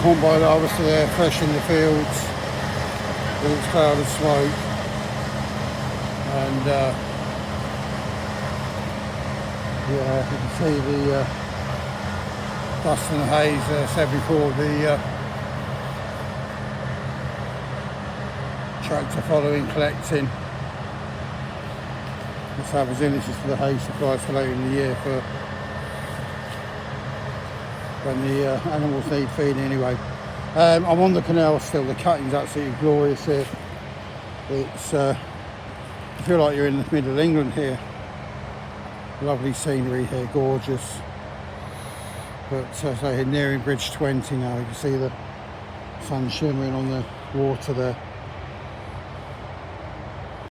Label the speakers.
Speaker 1: Combine harvester there, threshing the fields with its cloud of smoke, and yeah, you can see the dust and haze, as I said before, the tractor following, collecting. That's how this is for the hay supplies for later in the year, for when the animals need feeding anyway. I'm on the canal still. The cutting's absolutely glorious here. It's I feel like you're in the middle of England here. Lovely scenery here, gorgeous. But as I say, nearing bridge 20 now. You can see the sun shimmering on the water there.